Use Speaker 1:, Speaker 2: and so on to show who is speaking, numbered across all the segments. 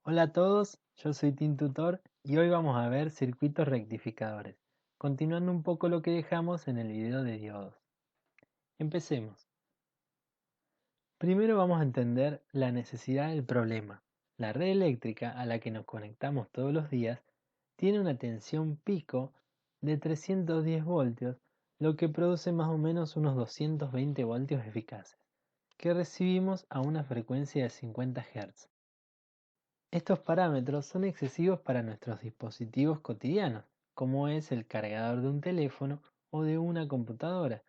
Speaker 1: Hola a todos, yo soy Tim Tutor y hoy vamos a ver circuitos rectificadores, continuando un poco lo que dejamos en el video de diodos. Empecemos. Primero vamos a entender la necesidad del problema. La red eléctrica a la que nos conectamos todos los días tiene una tensión pico de 310 voltios, lo que produce más o menos unos 220 voltios eficaces, que recibimos a una frecuencia de 50 Hz. Estos parámetros son excesivos para nuestros dispositivos cotidianos, como es el cargador de un teléfono o de una computadora,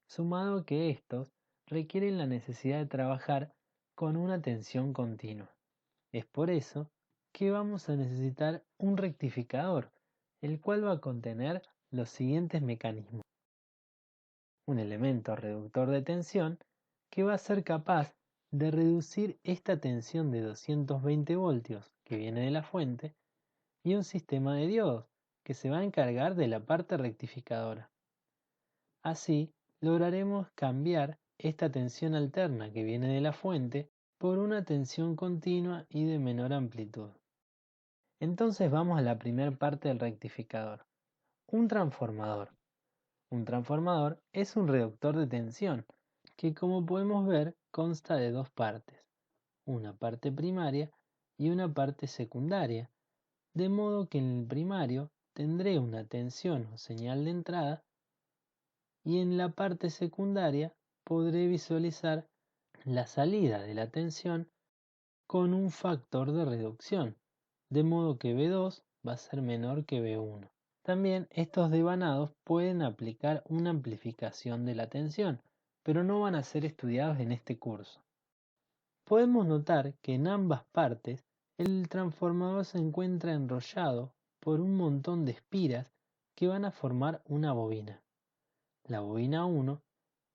Speaker 1: sumado a que estos requieren la necesidad de trabajar con una tensión continua. Es por eso que vamos a necesitar un rectificador, el cual va a contener los siguientes mecanismos. Un elemento reductor de tensión que va a ser capaz de reducir esta tensión de 220 voltios que viene de la fuente y un sistema de diodos que se va a encargar de la parte rectificadora. Así lograremos cambiar esta tensión alterna que viene de la fuente por una tensión continua y de menor amplitud. Entonces vamos a la primera parte del rectificador, un transformador. Un transformador es un reductor de tensión que, como podemos ver, consta de dos partes, una parte primaria y una parte secundaria, de modo que en el primario tendré una tensión o señal de entrada y en la parte secundaria podré visualizar la salida de la tensión con un factor de reducción, de modo que V2 va a ser menor que V1. También estos devanados pueden aplicar una amplificación de la tensión, pero no van a ser estudiados en este curso. Podemos notar que en ambas partes el transformador se encuentra enrollado por un montón de espiras que van a formar una bobina. La bobina 1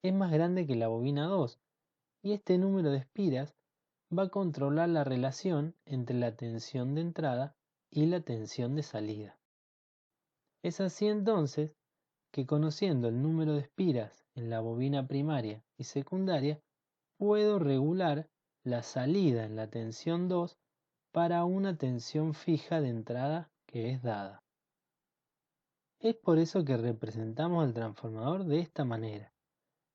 Speaker 1: es más grande que la bobina 2 y este número de espiras va a controlar la relación entre la tensión de entrada y la tensión de salida. Es así entonces que, conociendo el número de espiras en la bobina primaria y secundaria, puedo regular la salida en la tensión 2 para una tensión fija de entrada que es dada. Es por eso que representamos el transformador de esta manera.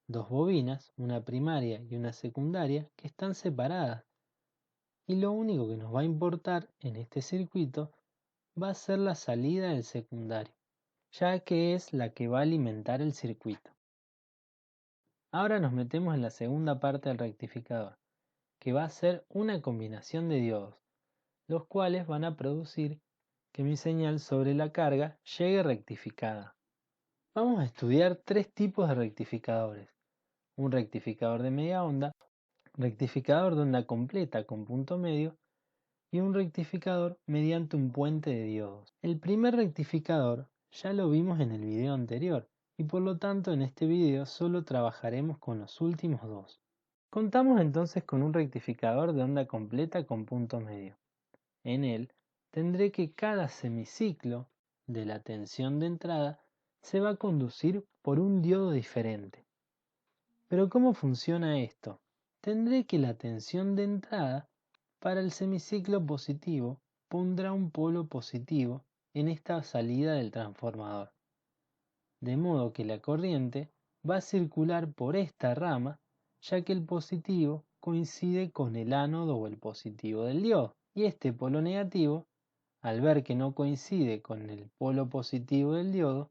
Speaker 1: Dos bobinas, una primaria y una secundaria, que están separadas, y lo único que nos va a importar en este circuito va a ser la salida del secundario, ya que es la que va a alimentar el circuito. Ahora nos metemos en la segunda parte del rectificador, que va a ser una combinación de diodos, los cuales van a producir que mi señal sobre la carga llegue rectificada. Vamos a estudiar tres tipos de rectificadores: un rectificador de media onda, rectificador de onda completa con punto medio y un rectificador mediante un puente de diodos. El primer rectificador ya lo vimos en el video anterior y por lo tanto en este video solo trabajaremos con los últimos dos. Contamos entonces con un rectificador de onda completa con punto medio. En él tendré que cada semiciclo de la tensión de entrada se va a conducir por un diodo diferente. Pero ¿cómo funciona esto? Tendré que la tensión de entrada para el semiciclo positivo pondrá un polo positivo en esta salida del transformador, de modo que la corriente va a circular por esta rama, ya que el positivo coincide con el ánodo o el positivo del diodo, y este polo negativo, al ver que no coincide con el polo positivo del diodo,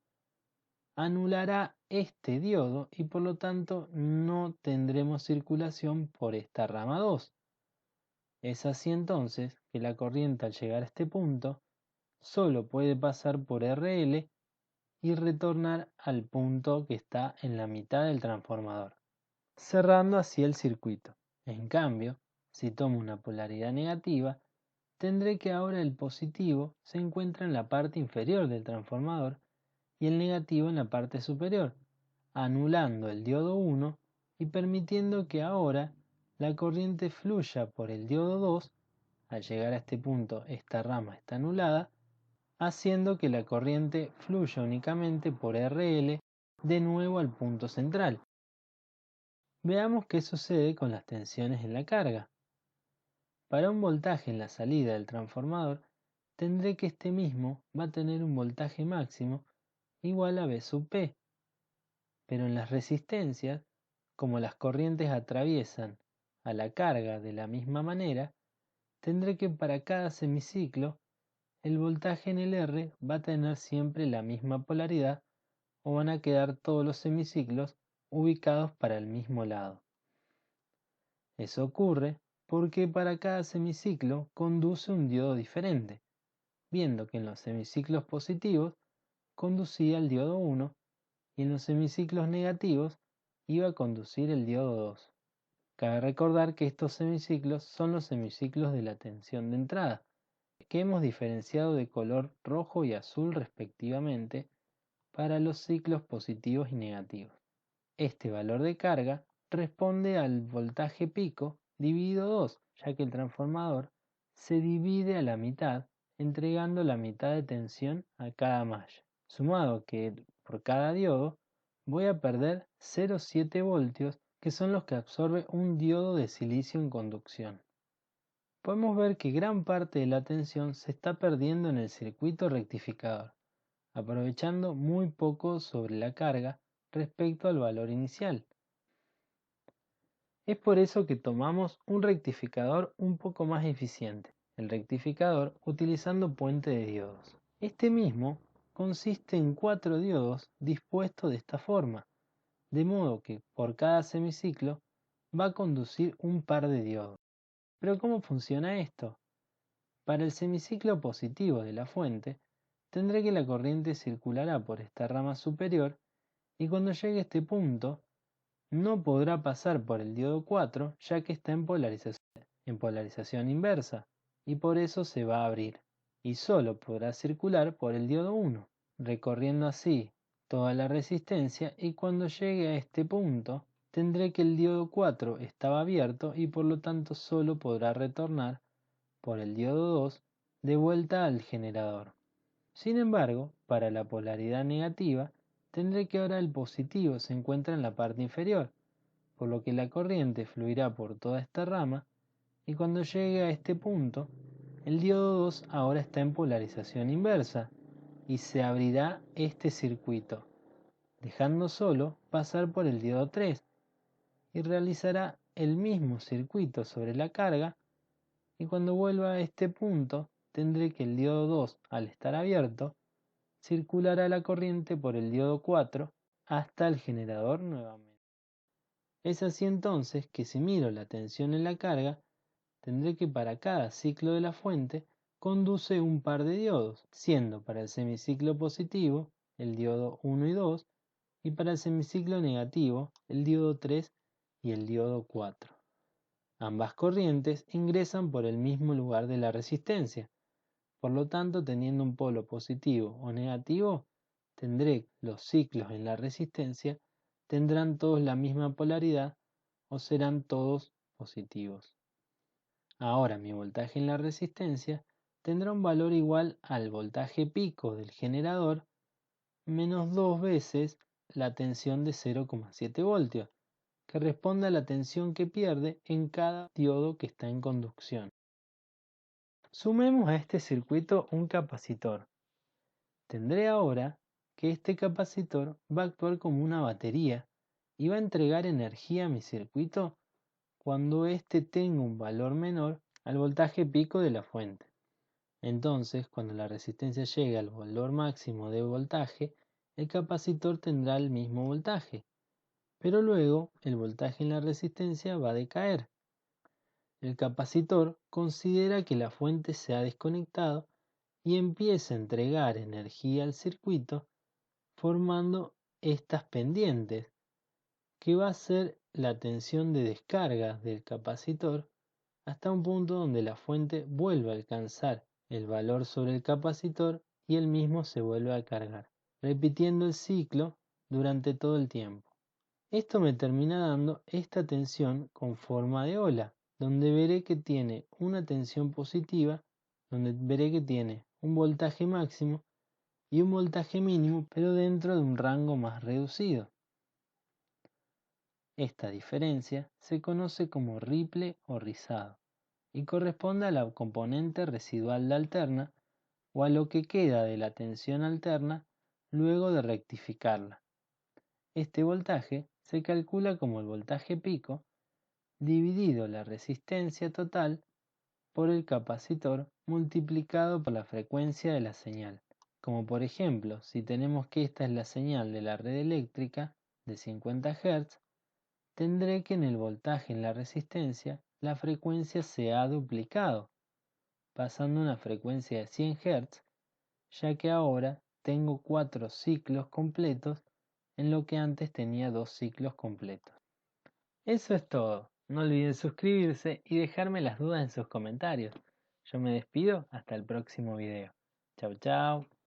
Speaker 1: anulará este diodo y por lo tanto no tendremos circulación por esta rama 2. Es así entonces que la corriente, al llegar a este punto, solo puede pasar por RL y retornar al punto que está en la mitad del transformador, cerrando así el circuito. En cambio, si tomo una polaridad negativa, tendré que ahora el positivo se encuentra en la parte inferior del transformador y el negativo en la parte superior, anulando el diodo 1 y permitiendo que ahora la corriente fluya por el diodo 2. Al llegar a este punto, esta rama está anulada, haciendo que la corriente fluya únicamente por RL de nuevo al punto central. Veamos qué sucede con las tensiones en la carga. Para un voltaje en la salida del transformador, tendré que este mismo va a tener un voltaje máximo igual a V sub P, pero en las resistencias, como las corrientes atraviesan a la carga de la misma manera, tendré que para cada semiciclo el voltaje en el R va a tener siempre la misma polaridad o van a quedar todos los semiciclos ubicados para el mismo lado. Eso ocurre porque para cada semiciclo conduce un diodo diferente, viendo que en los semiciclos positivos conducía el diodo 1 y en los semiciclos negativos iba a conducir el diodo 2. Cabe recordar que estos semiciclos son los semiciclos de la tensión de entrada, que hemos diferenciado de color rojo y azul respectivamente para los ciclos positivos y negativos. Este valor de carga responde al voltaje pico dividido 2, ya que el transformador se divide a la mitad, entregando la mitad de tensión a cada malla. Sumado que por cada diodo voy a perder 0,7 voltios, que son los que absorbe un diodo de silicio en conducción. Podemos ver que gran parte de la tensión se está perdiendo en el circuito rectificador, aprovechando muy poco sobre la carga respecto al valor inicial. Es por eso que tomamos un rectificador un poco más eficiente, el rectificador utilizando puente de diodos. Este mismo consiste en 4 diodos dispuestos de esta forma, de modo que por cada semiciclo va a conducir un par de diodos. Pero ¿cómo funciona esto? Para el semiciclo positivo de la fuente, tendré que la corriente circulará por esta rama superior y cuando llegue a este punto no podrá pasar por el diodo 4 ya que está en polarización inversa y por eso se va a abrir y solo podrá circular por el diodo 1, recorriendo así toda la resistencia y cuando llegue a este punto tendré que el diodo 4 estaba abierto y por lo tanto solo podrá retornar por el diodo 2 de vuelta al generador. Sin embargo, para la polaridad negativa, tendré que ahora el positivo se encuentra en la parte inferior, por lo que la corriente fluirá por toda esta rama y cuando llegue a este punto, el diodo 2 ahora está en polarización inversa y se abrirá este circuito, dejando solo pasar por el diodo 3 y realizará el mismo circuito sobre la carga y cuando vuelva a este punto tendré que el diodo 2, al estar abierto, circulará la corriente por el diodo 4 hasta el generador nuevamente. Es así entonces que si miro la tensión en la carga, tendré que para cada ciclo de la fuente conduce un par de diodos, siendo para el semiciclo positivo el diodo 1 y 2 y para el semiciclo negativo el diodo 3 y el diodo 4. Ambas corrientes ingresan por el mismo lugar de la resistencia, por lo tanto teniendo un polo positivo o negativo, tendré los ciclos en la resistencia, tendrán todos la misma polaridad o serán todos positivos. Ahora mi voltaje en la resistencia tendrá un valor igual al voltaje pico del generador menos 2 veces la tensión de 0,7 voltios, que responde a la tensión que pierde en cada diodo que está en conducción. Sumemos a este circuito un capacitor. Tendré ahora que este capacitor va a actuar como una batería y va a entregar energía a mi circuito cuando éste tenga un valor menor al voltaje pico de la fuente. Entonces, cuando la resistencia llegue al valor máximo de voltaje, el capacitor tendrá el mismo voltaje, pero luego el voltaje en la resistencia va a decaer. El capacitor considera que la fuente se ha desconectado y empieza a entregar energía al circuito formando estas pendientes, que va a ser la tensión de descarga del capacitor hasta un punto donde la fuente vuelve a alcanzar el valor sobre el capacitor y el mismo se vuelve a cargar, repitiendo el ciclo durante todo el tiempo. Esto me termina dando esta tensión con forma de ola, donde veré que tiene una tensión positiva, donde veré que tiene un voltaje máximo y un voltaje mínimo, pero dentro de un rango más reducido. Esta diferencia se conoce como ripple o rizado y corresponde a la componente residual de alterna o a lo que queda de la tensión alterna luego de rectificarla. Este voltaje se calcula como el voltaje pico dividido la resistencia total por el capacitor multiplicado por la frecuencia de la señal. Como por ejemplo, si tenemos que esta es la señal de la red eléctrica de 50 Hz, tendré que en el voltaje en la resistencia la frecuencia se ha duplicado, pasando a una frecuencia de 100 Hz, ya que ahora tengo 4 ciclos completos en lo que antes tenía 2 ciclos completos. Eso es todo. No olviden suscribirse y dejarme las dudas en sus comentarios. Yo me despido hasta el próximo video. Chau chau.